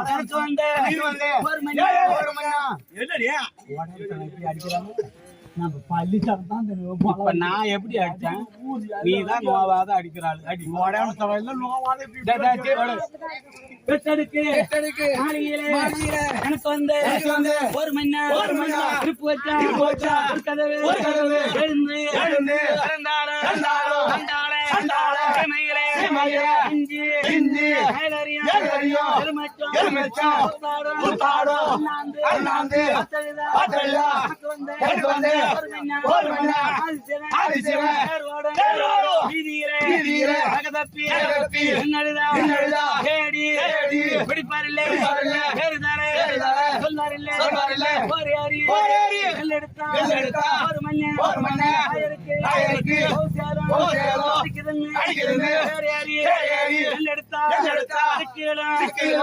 எனக்கு வந்து ஒரு மணி பள்ளி தான் இப்ப நான் எப்படி அடிச்சேன் நீ தான் நோவாத அடிக்கிறாள் அடி எனக்கு வந்து ஒரு மணி திருப்பு வச்சா கதவு எழுந்து